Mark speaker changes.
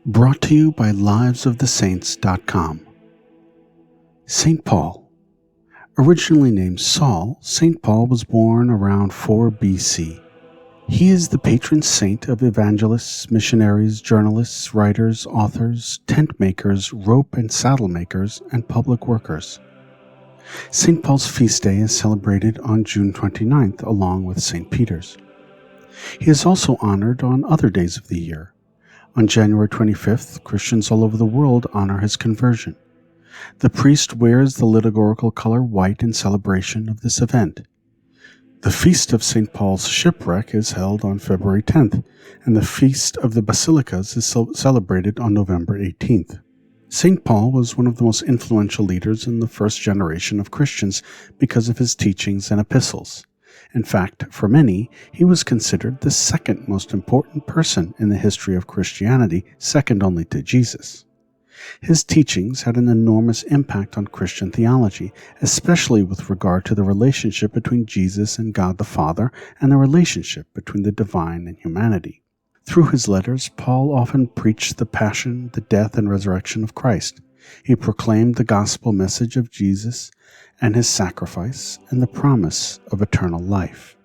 Speaker 1: Brought to you by livesofthesaints.com. St. Paul. Originally named Saul, St. Paul was born around 4 BC. He is the patron saint of evangelists, missionaries, journalists, writers, authors, tent makers, rope and saddle makers, and public workers. St. Paul's feast day is celebrated on June 29th along with St. Peter's. He is also honored on other days of the year. On January 25th, Christians all over the world honor his conversion. The priest wears the liturgical color white in celebration of this event. The Feast of St. Paul's Shipwreck is held on February 10th, and the Feast of the Basilicas is celebrated on November 18th. St. Paul was one of the most influential leaders in the first generation of Christians because of his teachings and epistles. In fact, for many, he was considered the second most important person in the history of Christianity, second only to Jesus. His teachings had an enormous impact on Christian theology, especially with regard to the relationship between Jesus and God the Father and the relationship between the divine and humanity. Through his letters, Paul often preached the passion, the death, and resurrection of Christ. He proclaimed the gospel message of Jesus and his sacrifice and the promise of eternal life.